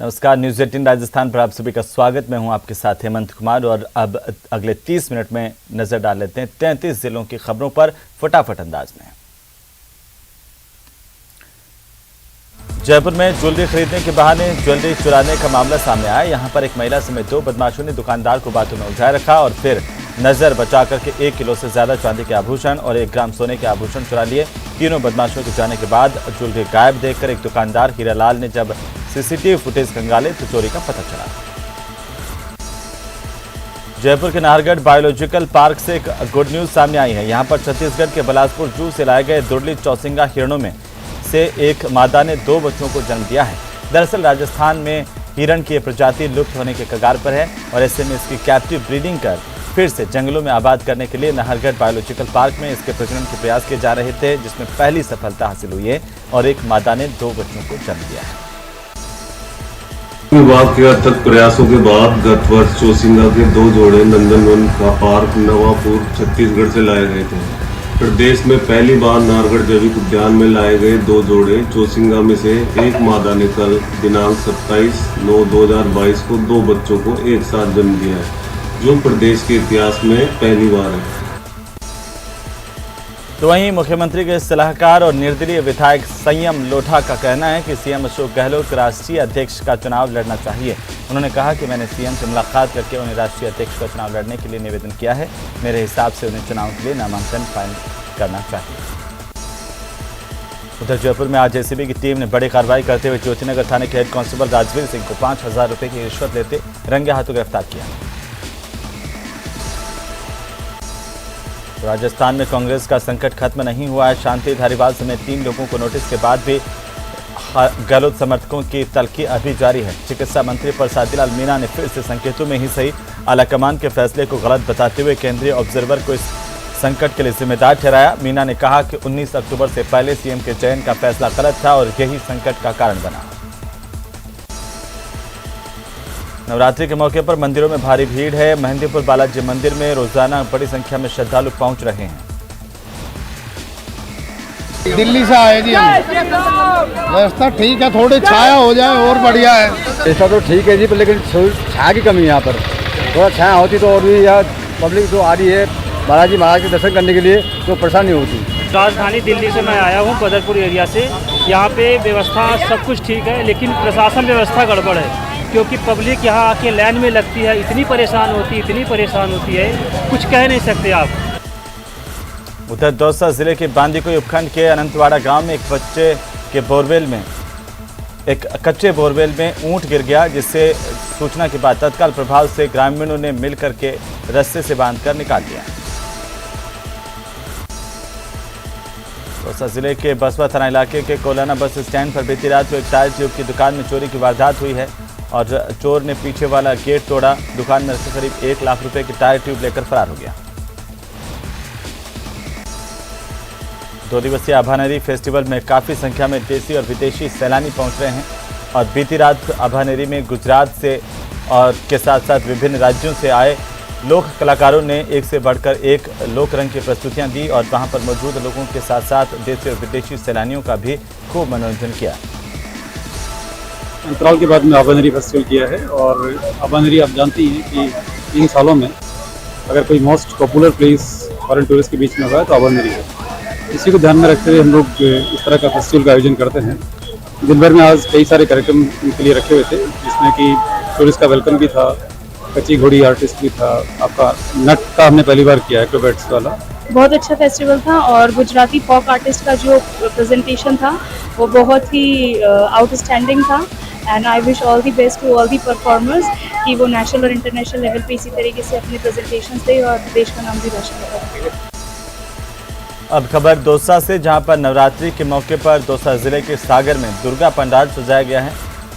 नमस्कार, न्यूज़ 18 राजस्थान पर आप सभी का स्वागत। मैं हूं आपके साथ हेमंत कुमार और अब अगले 30 मिनट में नजर डाल लेते हैं 33 जिलों की खबरों पर फटाफट अंदाज में। जयपुर में ज्वेलरी खरीदने के बहाने ज्वेलरी चुराने का मामला सामने आया। यहां पर एक महिला समेत 2 बदमाशों ने दुकानदार को बातों में उलझाए रखा और फिर नजर बचा करके 1 किलो से ज्यादा चांदी के आभूषण और 1 ग्राम सोने के आभूषण चुरा लिए। तीनों बदमाशों के जाने के बाद ज्वेलरी गायब देखकर एक दुकानदार हीरालाल ने जब सीसीटीवी फुटेज खंगाले तो चोरी का पता चला। जयपुर के नाहरगढ़ बायोलॉजिकल पार्क से एक गुड न्यूज सामने आई है। यहां पर छत्तीसगढ़ के बिलासपुर जू से लाए गए दुर्ली चौसिंगा हिरणों में से एक मादा ने 2 बच्चों को जन्म दिया है। दरअसल राजस्थान में हिरण की प्रजाति लुप्त होने के कगार पर है और ऐसे में इसकी कैप्टिव ब्रीडिंग कर फिर से जंगलों में आबाद करने के लिए नाहरगढ़ बायोलॉजिकल पार्क में इसके प्रजनन के प्रयास किए जा रहे थे, जिसमें पहली सफलता हासिल हुई है और एक मादा ने 2 बच्चों को जन्म दिया है। विभाग के अथक प्रयासों के बाद गत वर्ष चौसिंगा के 2 जोड़े नंदनवन का पार्क नवापुर छत्तीसगढ़ से लाए गए थे। प्रदेश में पहली बार नाहरगढ़ जैविक उद्यान में लाए गए 2 जोड़े चौसिंगा में से एक मादा ने कल दिनांक 27/9/2022 को 2 बच्चों को एक साथ जन्म दिया है, जो प्रदेश के इतिहास में पहली बार है। तो वहीं मुख्यमंत्री के सलाहकार और निर्दलीय विधायक संयम लोढ़ा का कहना है कि सीएम अशोक गहलोत राष्ट्रीय अध्यक्ष का चुनाव लड़ना चाहिए। उन्होंने कहा कि मैंने सीएम से मुलाकात करके उन्हें राष्ट्रीय अध्यक्ष का चुनाव लड़ने के लिए निवेदन किया है। मेरे हिसाब से उन्हें चुनाव के लिए नामांकन फाइल करना चाहिए। उधर जयपुर में आज एसीबी की टीम ने बड़ी कार्रवाई करते हुए ज्योतिनगर थाने के हेड कांस्टेबल राजवीर सिंह को 5,000 रुपये की रिश्वत लेते रंगे हाथों गिरफ्तार किया। राजस्थान में कांग्रेस का संकट खत्म नहीं हुआ है। शांति धारीवाल समेत 3 लोगों को नोटिस के बाद भी गहलोत समर्थकों की तल्खी अभी जारी है। चिकित्सा मंत्री प्रसाद लाल मीणा ने फिर से संकेतों में ही सही आलाकमान के फैसले को गलत बताते हुए केंद्रीय ऑब्जर्वर को इस संकट के लिए जिम्मेदार ठहराया। मीणा ने कहा कि 19 अक्टूबर से पहले सीएम के चयन का फैसला गलत था और यही संकट का कारण बना। नवरात्रि के मौके पर मंदिरों में भारी भीड़ है। मेहंदीपुर बालाजी मंदिर में रोजाना बड़ी संख्या में श्रद्धालु पहुंच रहे हैं। दिल्ली से आए जी हम। व्यवस्था ठीक है, थोड़ी छाया हो जाए और बढ़िया है। ऐसा तो ठीक है जी, पर लेकिन छाया की कमी है यहाँ पर। थोड़ा छाया होती तो और भी यहाँ पब्लिक जो आ रही है बालाजी महाराज के दर्शन करने के लिए तो परेशानी होती। राजधानी दिल्ली से मैं आया हूँ, बदरपुर एरिया से। यहाँ पे व्यवस्था सब कुछ ठीक है, लेकिन प्रशासन व्यवस्था गड़बड़ है, क्योंकि पब्लिक यहाँ आके लाइन में लगती है, इतनी परेशान होती है, कुछ कह नहीं सकते आप। उधर दौसा जिले के बांदीकुई उपखंड के अनंतवाड़ा गांव में एक कच्चे बोरवेल में ऊंट गिर गया, जिससे सूचना के बाद तत्काल प्रभाव से ग्रामीणों ने मिलकर के रस्से से बांधकर निकाल दिया। दौसा जिले के बसवा थाना इलाके के कोलाना बस स्टैंड पर बीती रात को एक टायर ट्यूब की दुकान में चोरी की वारदात हुई है और चोर ने पीछे वाला गेट तोड़ा। दुकान में रखे करीब 1 लाख रुपए की टायर ट्यूब लेकर फरार हो गया। 2 दिवसीय आभानेरी फेस्टिवल में काफी संख्या में देशी और विदेशी सैलानी पहुंच रहे हैं और बीती रात आभानेरी में गुजरात से और के साथ साथ विभिन्न राज्यों से आए लोक कलाकारों ने एक से बढ़कर एक लोक रंग की प्रस्तुतियां दी और वहां पर मौजूद लोगों के साथ साथ देशी और विदेशी सैलानियों का भी खूब मनोरंजन किया। अंतराल के बाद में आभानेरी फेस्टिवल किया है और आभानेरी आप जानती हैं कि इन सालों में अगर कोई most popular place foreign tourist के बीच में हुआ है तो आभानेरी है। इसी को ध्यान में रखते हुए हम लोग इस तरह का फेस्टिवल का आयोजन करते हैं। दिन भर में आज कई सारे कार्यक्रम इनके लिए रखे हुए थे, जिसमें कि टूरिस्ट का वेलकम भी था, कच्ची घोड़ी आर्टिस्ट भी था, आपका नट का हमने पहली बार किया एक्रोबैट्स वाला। बहुत अच्छा फेस्टिवल था और गुजराती फॉक आर्टिस्ट का जो प्रेजेंटेशन था वो बहुत ही आउटस्टैंडिंग था। And I wish all the best to all the performers कि वो नेशनल और इंटरनेशनल लेवल पे इसी तरीके से अपने प्रेजेंटेशंस दें और देश का नाम भी रोशन करें। अब खबर दौसा से, जहां पर नवरात्रि के मौके पर दौसा जिले के सागर में दुर्गा पंडाल सजाया गया है।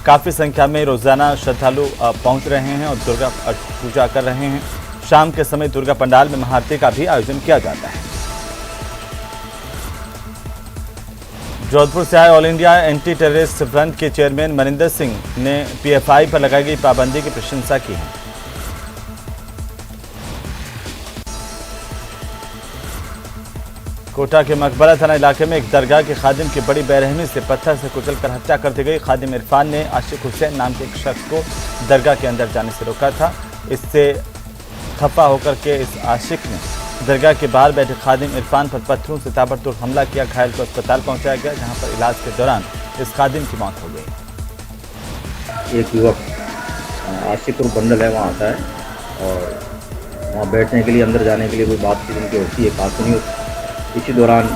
काफ़ी संख्या में रोजाना श्रद्धालु पहुंच रहे हैं और दुर्गा पूजा कर रहे हैं। शाम के समय दुर्गा पंडाल में महाआरती का भी आयोजन किया जाता है। जोधपुर से आए all India anti terrorist front के चेयरमैन मनिंदर सिंह ने पीएफआई पर लगाई गई पाबंदी की प्रशंसा की है। कोटा के मकबरा थाना इलाके में एक दरगाह के खादिम की बड़ी बेरहमी से पत्थर से कुचलकर हत्या कर दी गई। खादिम इरफान ने आशिक हुसैन नाम के एक शख्स को दरगाह के अंदर जाने से रोका था। इससे खफा होकर के इस आशिक ने दरगाह के बाहर बैठे खादिम इरफान पर पत्थरों से ताबड़तोड़ हमला किया। घायल को अस्पताल पहुंचाया गया, जहां पर इलाज के दौरान इस खादिम की मौत हो गई। एक युवक आशिकुर बंडल है, वहाँ आता है और वहाँ बैठने के लिए, अंदर जाने के लिए कोई बातचीत उनकी होती है, बात नहीं होती। इसी दौरान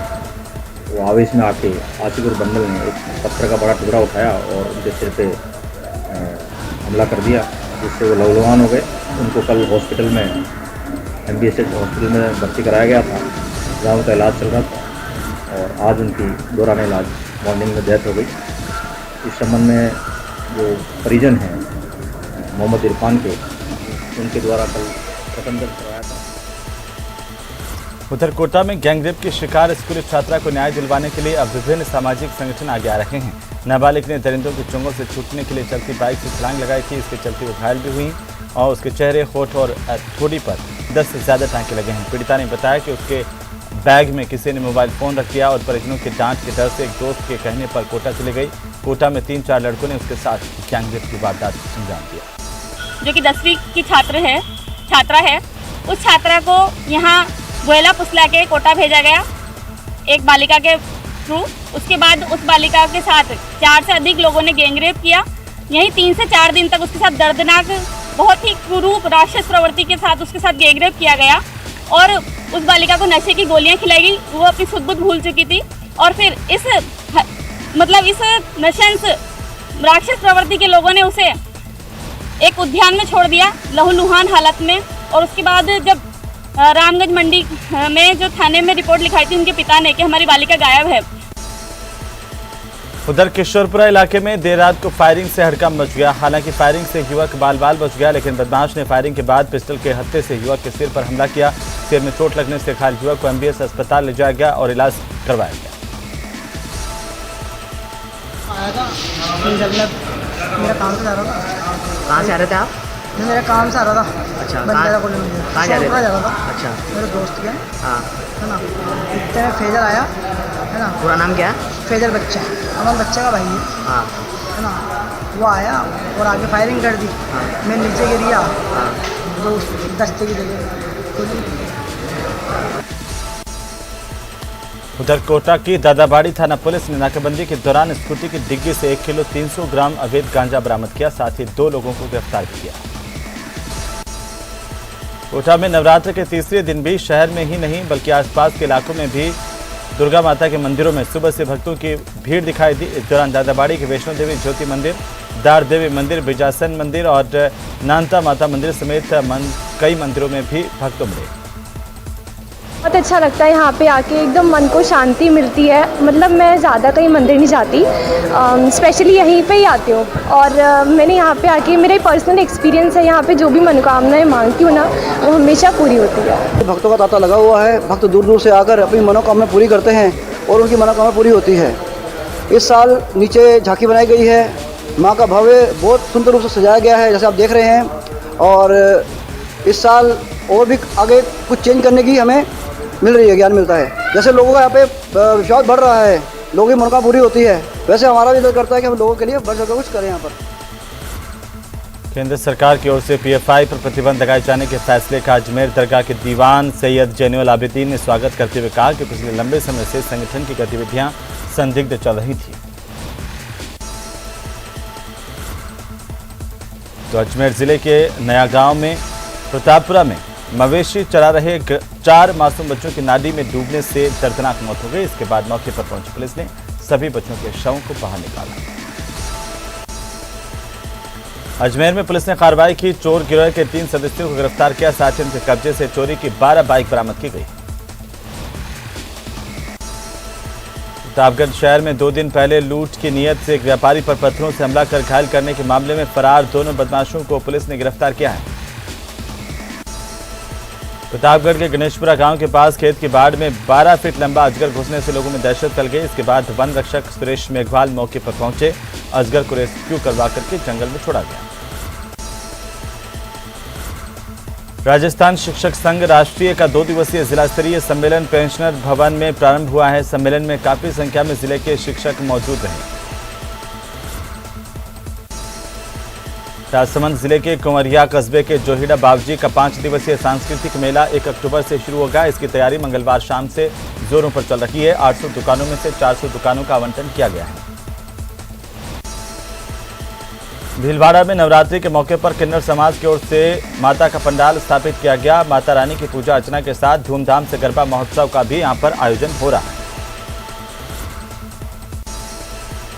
वो आवेश में आके आशिकुर बंडल ने एक पत्थर का बड़ा टुकड़ा उठाया और उनके सिर पे हमला कर दिया, जिससे वो लहूलुहान हो गए। उनको कल हॉस्पिटल में MBSH हॉस्पिटल में भर्ती कराया गया था, जहाँ उनका इलाज चल रहा था और आज उनकी दौरान इलाज मॉर्निंग में डेथ हो गई। इस संबंध में जो परिजन हैं मोहम्मद इरफान के, उनके द्वारा कल कदम दर्ज करवाया था। उधर कोटा में गैंगरेप की शिकार स्कूली छात्रा को न्याय दिलवाने के लिए अब विभिन्न सामाजिक संगठन आगे आ रहे हैं। नाबालिग ने दरिंदों की चुंगों से छूटने के लिए चलती बाइक से छलांग लगाई थी। इसके चलते वो घायल भी हुई और उसके चेहरे, होठ और ठोड़ी पर 10 से ज़्यादा टांके लगे हैं। पीड़िता ने बताया कि उसके बैग में किसी ने मोबाइल फ़ोन रख दिया और परिजनों के डांट के डर से एक दोस्त के कहने पर कोटा चली गई। कोटा में 3-4 लड़कों ने उसके साथ गैंगरेप की वारदात अंजाम दिया। जो कि 10वीं की छात्रा है, उस छात्रा को यहाँ गोयला पुसला के कोटा भेजा गया एक बालिका के थ्रू। उसके बाद उस बालिका के साथ 4 से अधिक लोगों ने गैंगरेप किया। यहीं 3 से 4 दिन तक उसके साथ दर्दनाक, बहुत ही क्रूर राक्षस प्रवृत्ति के साथ उसके साथ गैंगरेप किया गया और उस बालिका को नशे की गोलियां खिलाई गई। वो अपनी सुध-बुध भूल चुकी थी और फिर इस नशंस राक्षस प्रवृत्ति के लोगों ने उसे एक उद्यान में छोड़ दिया लहूलुहान हालत में। और उसके बाद जब रामगंज मंडी में जो थाने में रिपोर्ट लिखाई थी उनके पिता ने कि हमारी बालिका गायब है। उधर किशोरपुरा इलाके में देर रात को फायरिंग से हड़कंप मच गया। हालांकि फायरिंग से युवक बाल बाल बच गया, लेकिन बदमाश ने फायरिंग के बाद पिस्टल के हत्थे से युवक के सिर पर हमला किया। सिर में चोट लगने से घायल युवक को MBS अस्पताल ले जाया गया और इलाज करवाया गया। मेरा काम से जा रहा था। कहाँ से आ रहे थे आप? मैं मेरे काम से आ रहा था। अच्छा, कहाँ जा रहा था? अच्छा, मेरे दोस्त के, हाँ, है ना, इतने में फैजल आया, है ना। पूरा नाम क्या है? फैजल बच्चा, अमन बच्चा का भाई है, हाँ, है ना। वो आया और आगे फायरिंग कर दी। हाँ, मैं नीचे गिर गया, हाँ, दोस्त दस्ते की जगह। उधर कोटा की दादाबाड़ी थाना पुलिस ने नाकाबंदी के दौरान स्कूटी की डिग्गी से 1 किलो 300 ग्राम अवैध गांजा बरामद किया। साथ ही 2 लोगों को गिरफ्तार किया। कोटा में नवरात्र के तीसरे दिन भी शहर में ही नहीं बल्कि आसपास के इलाकों में भी दुर्गा माता के मंदिरों में सुबह से भक्तों की भीड़ दिखाई दी। इस दौरान दादाबाड़ी के वैष्णो देवी ज्योति मंदिर, दार देवी मंदिर, बिजासन मंदिर और नानता माता मंदिर समेत कई मंदिरों में भी भक्त उमड़े। बहुत अच्छा लगता है यहाँ पे आके, एकदम मन को शांति मिलती है। मतलब मैं ज़्यादा कहीं मंदिर नहीं जाती, स्पेशली यहीं पे ही आती हूँ। और मैंने यहाँ पे आके, मेरा पर्सनल एक्सपीरियंस है, यहाँ पे जो भी मनोकामनाएं मांगती हूँ ना, वो हमेशा पूरी होती है। भक्तों का तांता लगा हुआ है। भक्त दूर दूर से आकर अपनी मनोकामना पूरी करते हैं और उनकी मनोकामना पूरी होती है। इस साल नीचे झांकी बनाई गई है, माँ का भव्य बहुत सुंदर रूप से सजाया गया है, जैसे आप देख रहे हैं। और इस साल और भी आगे कुछ चेंज करने की हमें मिल रही है, ज्ञान मिलता है। जैसे लोगों का यहाँ पे विश्वास बढ़ रहा है, लोगों की मनोकामना पूरी होती है, वैसे हमारा भी दिल करता है कि हम लोगों के लिए बढ़ कुछ करें यहाँ पर। केंद्र सरकार की ओर से PFI पर प्रतिबंध लगाए जाने के फैसले का अजमेर दरगाह के दीवान सैयद जैनुल आबिदीन ने स्वागत करते हुए कहा कि पिछले लंबे समय से संगठन की गतिविधियां संदिग्ध चल रही थी। तो अजमेर जिले के नया गांव में प्रतापपुरा में मवेशी चरा रहे 4 मासूम बच्चों की नाली में डूबने से दर्दनाक मौत हो गई। इसके बाद मौके पर पहुंची पुलिस ने सभी बच्चों के शवों को बाहर निकाला। अजमेर में पुलिस ने कार्रवाई की। चोर गिरोह के 3 सदस्यों को गिरफ्तार किया। साथ ही उनके कब्जे से चोरी की 12 बाइक बरामद की गई। प्रतापगढ़ शहर में 2 दिन पहले लूट की नीयत से एक व्यापारी पर पत्थरों से हमला कर घायल करने के मामले में फरार दोनों बदमाशों को पुलिस ने गिरफ्तार किया है। प्रतापगढ़ के गणेशपुरा गांव के पास खेत की बाड़ में 12 फीट लंबा अजगर घुसने से लोगों में दहशत फैल गई। इसके बाद वन रक्षक सुरेश मेघवाल मौके पर पहुंचे। अजगर को रेस्क्यू करवा करके जंगल में छोड़ा गया। राजस्थान शिक्षक संघ राष्ट्रीय का 2 दिवसीय जिला स्तरीय सम्मेलन पेंशनर भवन में प्रारंभ हुआ है। सम्मेलन में काफी संख्या में जिले के शिक्षक मौजूद रहे। राजसमंद जिले के कुंवरिया कस्बे के जोहिड़ा बावजी का 5 दिवसीय सांस्कृतिक मेला 1 अक्टूबर से शुरू होगा। इसकी तैयारी मंगलवार शाम से जोरों पर चल रही है। 800 दुकानों में से 400 दुकानों का आवंटन किया गया है। भीलवाड़ा में नवरात्रि के मौके पर किन्नर समाज की ओर से माता का पंडाल स्थापित किया गया। माता रानी की पूजा अर्चना के साथ धूमधाम से गरबा महोत्सव का भी यहां पर आयोजन हो रहा है।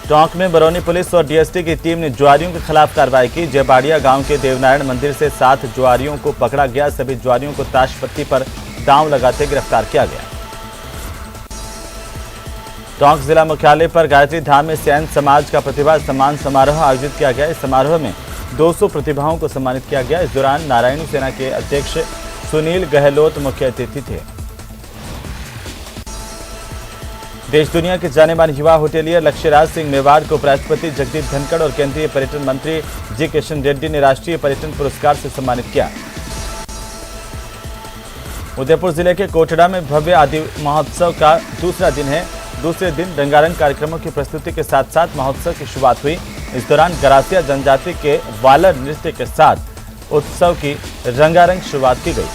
टोंक में बरौनी पुलिस और डीएसटी की टीम ने जुआरियों के खिलाफ कार्रवाई की। जयबाड़िया गांव के देवनारायण मंदिर से 7 जुआरियों को पकड़ा गया। सभी जुआरियों को ताशपत्ती पर दांव लगाते गिरफ्तार किया गया। टोंक जिला मुख्यालय पर गायत्री धाम में सैन समाज का प्रतिभा सम्मान समारोह आयोजित किया गया। इस समारोह में 200 प्रतिभाओं को सम्मानित किया गया। इस दौरान नारायणी सेना के अध्यक्ष सुनील गहलोत मुख्य अतिथि थे। देश दुनिया के जाने माने युवा होटेलियर लक्ष्यराज सिंह मेवाड़ को उपराष्ट्रपति जगदीप धनखड़ और केंद्रीय पर्यटन मंत्री जी किशन रेड्डी ने राष्ट्रीय पर्यटन पुरस्कार से सम्मानित किया। उदयपुर जिले के कोटड़ा में भव्य आदि महोत्सव का दूसरा दिन है। दूसरे दिन रंगारंग कार्यक्रमों की प्रस्तुति के साथ साथ महोत्सव की शुरुआत हुई। इस दौरान गरासिया जनजाति के वालर नृत्य के साथ उत्सव की रंगारंग शुरुआत की गई।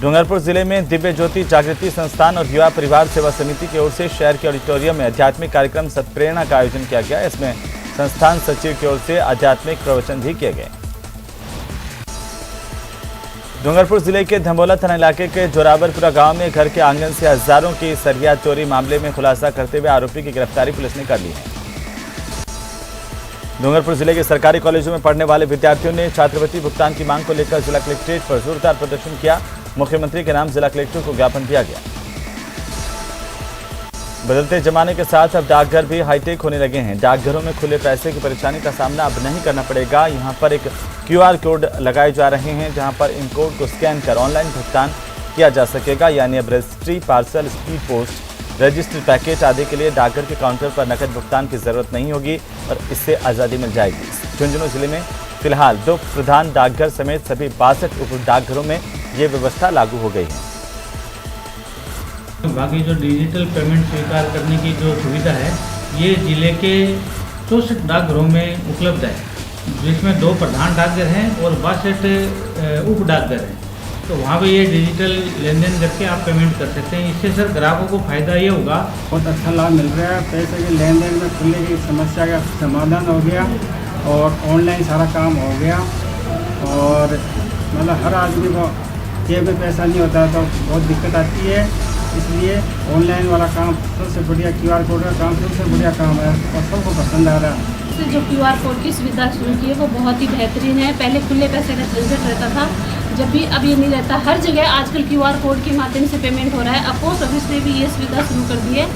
डूंगरपुर जिले में दिव्य ज्योति जागृति संस्थान और युवा परिवार सेवा समिति की ओर से शहर के ऑडिटोरियम में आध्यात्मिक कार्यक्रम सत्प्रेरणा का आयोजन किया गया। इसमें संस्थान सचिव की ओर से आध्यात्मिक प्रवचन भी किए गए। डूंगरपुर जिले के धमोला थाना इलाके के जोरावरपुरा गांव में घर के आंगन से हजारों की सरिया चोरी मामले में खुलासा करते हुए आरोपी की गिरफ्तारी पुलिस ने कर ली है। डूंगरपुर जिले के सरकारी कॉलेजों में पढ़ने वाले विद्यार्थियों ने छात्रवृत्ति भुगतान की मांग को लेकर जिला कलेक्ट्रेट पर जोरदार प्रदर्शन किया। मुख्यमंत्री के नाम जिला कलेक्टर को ज्ञापन दिया गया। बदलते जमाने के साथ अब डाकघर भी हाईटेक होने लगे हैं। डाकघरों में खुले पैसे की परेशानी का सामना अब नहीं करना पड़ेगा। यहां पर एक QR कोड लगाए जा रहे हैं, जहां पर इन कोड को स्कैन कर ऑनलाइन भुगतान किया जा सकेगा। यानी अब registry, parcel, speed post, register packet आदि के लिए डाकघर के काउंटर पर नकद भुगतान की जरूरत नहीं होगी और इससे आज़ादी मिल जाएगी। झुंझुनू जिले में फिलहाल 2 प्रधान डाकघर समेत सभी 62 उप डाकघरों में ये व्यवस्था लागू हो गई है। बाकी जो डिजिटल पेमेंट स्वीकार करने की जो सुविधा है ये जिले के 64 डाकघरों में उपलब्ध है, जिसमें 2 प्रधान डाकघर हैं और 62 उप डाकघर हैं। तो वहाँ पे ये डिजिटल लेन देन करके आप पेमेंट कर सकते हैं। इससे सर ग्राहकों को फायदा ये होगा, बहुत अच्छा लाभ मिल रहा है। पैसे के लेन देन में खुलने की समस्या का समाधान हो गया और ऑनलाइन सारा काम हो गया और मतलब हर आदमी को जेब में पैसा नहीं होता तो बहुत दिक्कत आती है। इसलिए ऑनलाइन वाला काम सबसे बढ़िया, QR कोड का काम सबसे बढ़िया काम है और सबको पसंद आ रहा है। जो QR कोड की सुविधा शुरू की है वो बहुत ही बेहतरीन है। पहले खुले पैसे का झंझट रहता था, जब भी अब ये नहीं रहता। हर जगह आजकल QR कोड के माध्यम से पेमेंट हो रहा है। अब पोस्ट ऑफिस ने भी ये सुविधा शुरू कर दी है।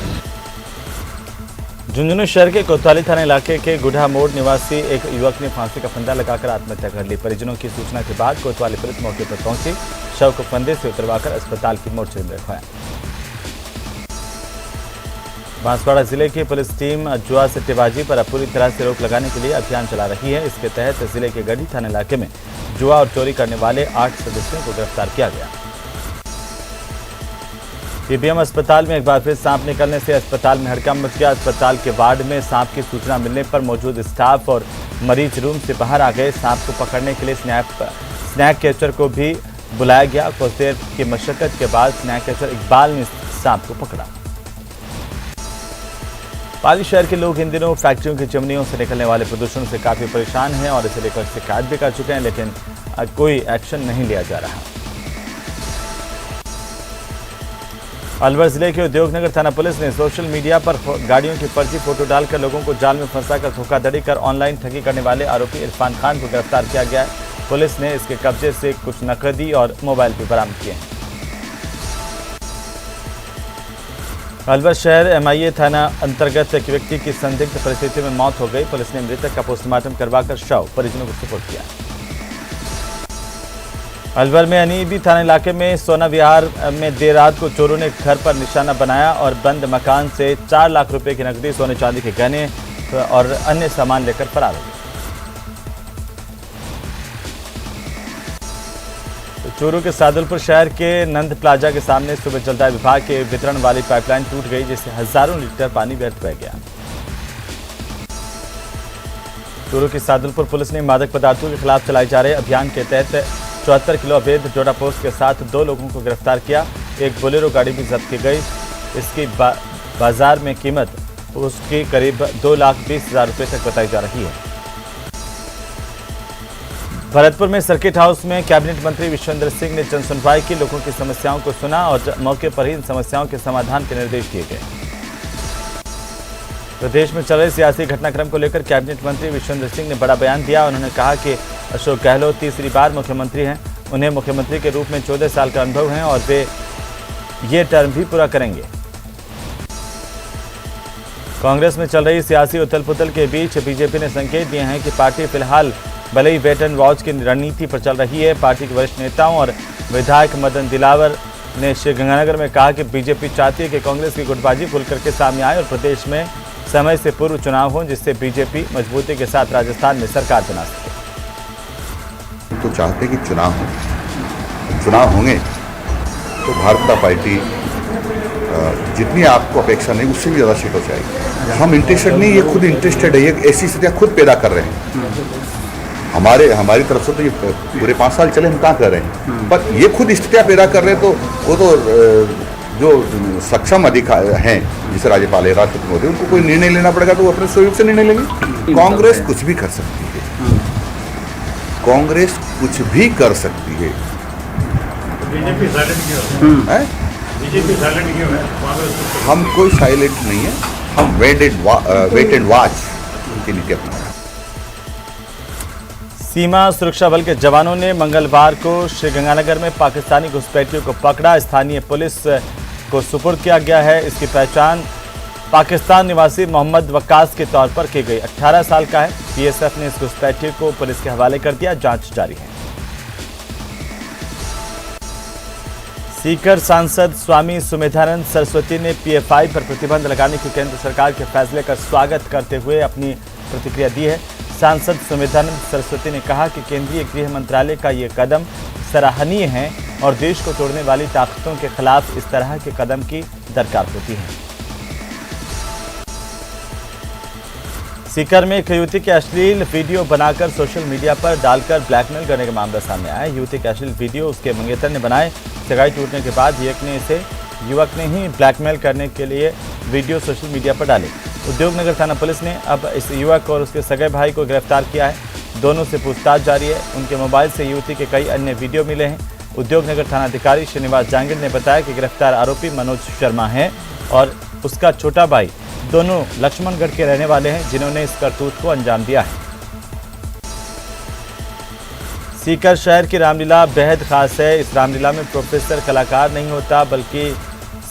झुंझुनू शहर के कोतवाली थाना इलाके के गुढ़ा मोड़ निवासी एक युवक ने फांसी का फंदा लगाकर आत्महत्या कर ली। परिजनों की सूचना के बाद कोतवाली पुलिस मौके पर पहुंची, शव को फंदे से उतरवाकर अस्पताल की मोर्चरी में रखवाया। बांसवाड़ा जिले की पुलिस टीम जुआ सट्टेबाजी पर पूरी तरह से रोक लगाने के लिए अभियान चला रही है। इसके तहत जिले के गढ़ी थाना इलाके में जुआ और चोरी करने वाले 8 सदस्यों को गिरफ्तार किया गया। पीबीएम अस्पताल में एक बार फिर सांप निकलने से अस्पताल में हड़कंप मच गया। अस्पताल के वार्ड में सांप की सूचना मिलने पर मौजूद स्टाफ और मरीज रूम से बाहर आ गए। सांप को पकड़ने के लिए स्नैक कैचर को भी बुलाया गया। कुछ देर की मशक्कत के बाद स्नैक कैचर इकबाल ने सांप को पकड़ा। पाली शहर के लोग इन दिनों फैक्ट्रियों की चिमनियों से निकलने वाले प्रदूषण से काफी परेशान हैं और इसे लेकर शिकायत भी कर चुके हैं, लेकिन कोई एक्शन नहीं लिया जा रहा। अलवर जिले के उद्योगनगर थाना पुलिस ने सोशल मीडिया पर गाड़ियों की फर्जी फोटो डालकर लोगों को जाल में फंसाकर धोखाधड़ी कर ऑनलाइन ठगी करने वाले आरोपी इरफान खान को गिरफ्तार किया गया है। पुलिस ने इसके कब्जे से कुछ नकदी और मोबाइल भी बरामद किए हैं। अलवर शहर MIA थाना अंतर्गत एक व्यक्ति की संदिग्ध परिस्थिति में मौत हो गई। पुलिस ने मृतक का पोस्टमार्टम करवाकर शव परिजनों को सुपुर्द किया। अलवर में अनीबी थाना इलाके में सोना विहार में देर रात को चोरों ने घर पर निशाना बनाया और बंद मकान से 4 लाख रुपए की नकदी, सोने चांदी के गहने और अन्य सामान लेकर फरार हो गए। चूरू के सादुलपुर शहर के नंद प्लाजा के सामने सुबह जलदाय विभाग के वितरण वाली पाइपलाइन टूट गई, जिससे हजारों लीटर पानी व्यर्थ बह गया। चूरू की सादुलपुर पुलिस ने मादक पदार्थों के खिलाफ चलाए जा रहे अभियान के तहत 74 किलो अवैध डोडा पोस्ट के साथ 2 लोगों को गिरफ्तार किया। एक बोलेरो गाड़ी भी जब्त की गई। इसकी बाजार में कीमत उसकी करीब 2,20,000 रुपये तक बताई जा रही है। भरतपुर में सर्किट हाउस में कैबिनेट मंत्री विश्वेंद्र सिंह ने जनसुनवाई की, लोगों की समस्याओं को सुना और मौके पर ही इन समस्याओं के समाधान के निर्देश दिए गए। प्रदेश में चल रहे सियासी घटनाक्रम को लेकर कैबिनेट मंत्री विश्वेंद्र सिंह ने बड़ा बयान दिया। उन्होंने कहा कि अशोक गहलोत तीसरी बार मुख्यमंत्री हैं। उन्हें मुख्यमंत्री के रूप में 14 साल का अनुभव है और वे ये टर्म भी पूरा करेंगे। कांग्रेस में चल रही सियासी उथल-पुथल के बीच बीजेपी ने संकेत दिए हैं कि पार्टी फिलहाल भले ही वेट एंड वॉच की रणनीति पर चल रही है। पार्टी के वरिष्ठ नेताओं और विधायक मदन दिलावर ने श्रीगंगानगर में कहा कि बीजेपी चाहती है कि कांग्रेस की गुटबाजी खुल करके सामने आए और प्रदेश में समय से पूर्व चुनाव हो, जिससे बीजेपी मजबूती के साथ राजस्थान में सरकार बना सके। तो चाहते कि चुनाव होंगे तो भारतीय जनता पार्टी जितनी आपको अपेक्षा नहीं उससे भी ज़्यादा सीटों से आएगी। हम इंटरेस्टेड नहीं, ये खुद इंटरेस्टेड है, ये ऐसी स्थितियाँ खुद पैदा कर रहे हैं। हमारी तरफ से तो ये पूरे 5 साल चले हम कहाँ कर रहे हैं, पर ये खुद स्थितियाँ पैदा कर रहे हैं। तो वो तो जो सक्षम अधिकारी हैं, जैसे राज्यपाल है, राष्ट्रपति महोदय, उनको कोई निर्णय लेना पड़ेगा तो वो अपने स्वरूप से निर्णय लेंगे। कांग्रेस कुछ भी कर सकती है, कांग्रेस कुछ भी कर सकती है। बीजेपी साइलेंट क्यों है? बीजेपी साइलेंट क्यों है? हम कोई साइलेंट नहीं है, हम वेट एंड वॉच की नीति अपना। सीमा सुरक्षा बल के जवानों ने मंगलवार को श्रीगंगानगर में पाकिस्तानी घुसपैठियों को पकड़ा। स्थानीय पुलिस को सुपुर्द किया गया है। इसकी पहचान पाकिस्तान निवासी मोहम्मद वक्कास के तौर पर की गई। 18 साल का है। बीएसएफ ने इस घुसपैठी को पुलिस के हवाले कर दिया। जांच जारी है। सीकर सांसद स्वामी सुमेधानंद सरस्वती ने पीएफआई पर प्रतिबंध लगाने के केंद्र सरकार के फैसले का स्वागत करते हुए अपनी प्रतिक्रिया दी है। सांसद सुमेधानंद सरस्वती ने कहा कि केंद्रीय गृह मंत्रालय का ये कदम सराहनीय है और देश को तोड़ने वाली ताकतों के खिलाफ इस तरह के कदम की दरकार होती है। सीकर में एक युवती के अश्लील वीडियो बनाकर सोशल मीडिया पर डालकर ब्लैकमेल करने का मामला सामने आया। युवती के अश्लील वीडियो उसके मंगेतर ने बनाए। सगाई टूटने के बाद युवक ने ही ब्लैकमेल करने के लिए वीडियो सोशल मीडिया पर डाले। उद्योगनगर थाना पुलिस ने अब इस युवक और उसके सगे भाई को गिरफ्तार किया है। दोनों से पूछताछ जारी है। उनके मोबाइल से युवती के कई अन्य वीडियो मिले हैं। उद्योगनगर थानाधिकारी श्रीनिवास जांगिड़ ने बताया कि गिरफ्तार आरोपी मनोज शर्मा है और उसका छोटा भाई दोनों लक्ष्मणगढ़ के रहने वाले हैं, जिन्होंने इस करतूत को अंजाम दिया है। सीकर शहर की रामलीला बेहद खास है। इस रामलीला में प्रोफेसर कलाकार नहीं होता, बल्कि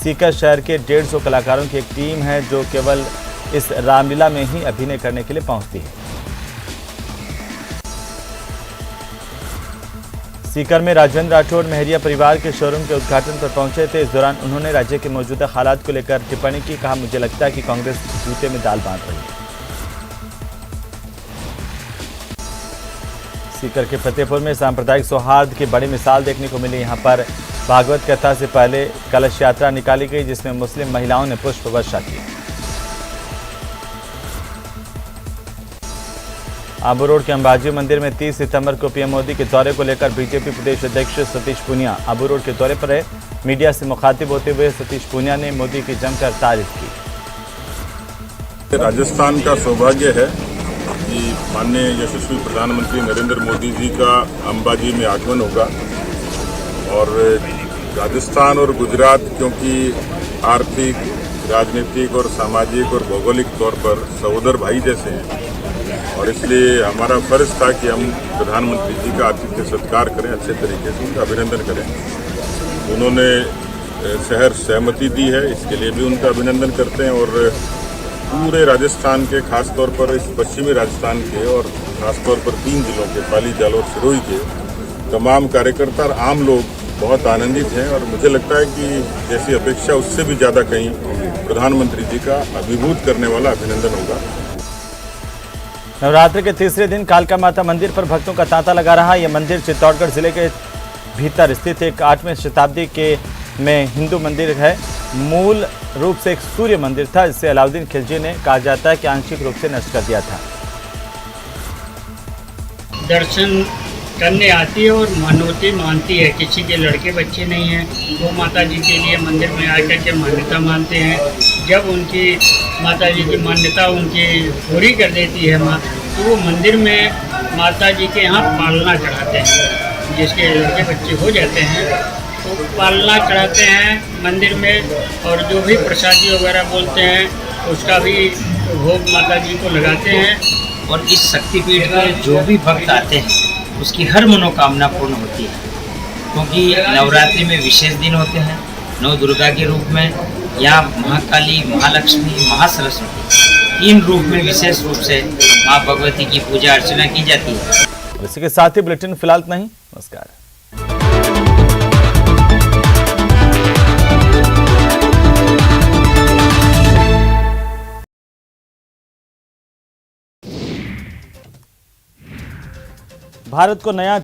सीकर शहर के 150 कलाकारों की एक टीम है जो केवल इस रामलीला में ही अभिनय करने के लिए पहुंचती है। सीकर में राजेंद्र राठौड़ मेहरिया परिवार के शोरूम के उद्घाटन पर पहुंचे थे। इस दौरान उन्होंने राज्य के मौजूदा हालात को लेकर टिप्पणी की। कहा, मुझे लगता है कि कांग्रेस जूते में दाल बांध रही है। सीकर के फतेहपुर में सांप्रदायिक सौहार्द की बड़ी मिसाल देखने को मिली। यहां पर भागवत कथा से पहले कलश यात्रा निकाली गई, जिसमें मुस्लिम महिलाओं ने पुष्प वर्षा की। आबू रोड के अंबाजी मंदिर में 30 सितंबर को पीएम मोदी के दौरे को लेकर बीजेपी प्रदेश अध्यक्ष सतीश पूनिया आबू रोड के दौरे पर रहे। मीडिया से मुखातिब होते हुए सतीश पूनिया ने मोदी की जमकर तारीफ की। राजस्थान का सौभाग्य है कि माननीय यशस्वी प्रधानमंत्री नरेंद्र मोदी जी का अंबाजी में आगमन होगा और राजस्थान और गुजरात क्योंकि आर्थिक, राजनीतिक और सामाजिक और भौगोलिक तौर पर सहोदर भाई जैसे हैं और इसलिए हमारा फर्ज था कि हम प्रधानमंत्री जी का आतिथ्य सत्कार करें, अच्छे तरीके से उनका अभिनंदन करें। उन्होंने शहर सहमति दी है, इसके लिए भी उनका अभिनंदन करते हैं और पूरे राजस्थान के, खासतौर पर इस पश्चिमी राजस्थान के और खासतौर पर 3 जिलों के पाली, जालौर, सिरोही के तमाम कार्यकर्ता और आम लोग बहुत आनंदित हैं और मुझे लगता है कि जैसी अपेक्षा उससे भी ज़्यादा कहीं प्रधानमंत्री जी का अभिभूत करने वाला अभिनंदन होगा। नवरात्र के तीसरे दिन कालका माता मंदिर पर भक्तों का तांता लगा रहा। यह मंदिर चित्तौड़गढ़ जिले के भीतर स्थित एक 8वीं शताब्दी के में हिंदू मंदिर है। मूल रूप से एक सूर्य मंदिर था, जिसे अलाउद्दीन खिलजी ने कहा जाता है कि आंशिक रूप से नष्ट कर दिया था। दर्शन करने आती है और मनोती मानती है। किसी के लड़के बच्चे नहीं हैं, वो माता जी के लिए मंदिर में आकर के मान्यता मानते हैं। जब उनकी माता जी की मान्यता उनकी पूरी कर देती है माँ, तो वो मंदिर में माता जी के यहाँ पालना चढ़ाते हैं। जिसके लड़के बच्चे हो जाते हैं तो पालना चढ़ाते हैं मंदिर में, और जो भी प्रसादी वगैरह बोलते हैं उसका भी भोग माता जी को लगाते हैं। और इस शक्तिपीठ में जो भी भक्त आते हैं उसकी हर मनोकामना पूर्ण होती है, क्योंकि नवरात्रि में विशेष दिन होते हैं। नौ दुर्गा के रूप में यहाँ महाकाली, महालक्ष्मी, महासरस्वती 3 रूप में विशेष रूप से माँ भगवती की पूजा अर्चना की जाती है। इसी के साथ ही बुलेटिन फिलहाल नहीं। नमस्कार। भारत को नया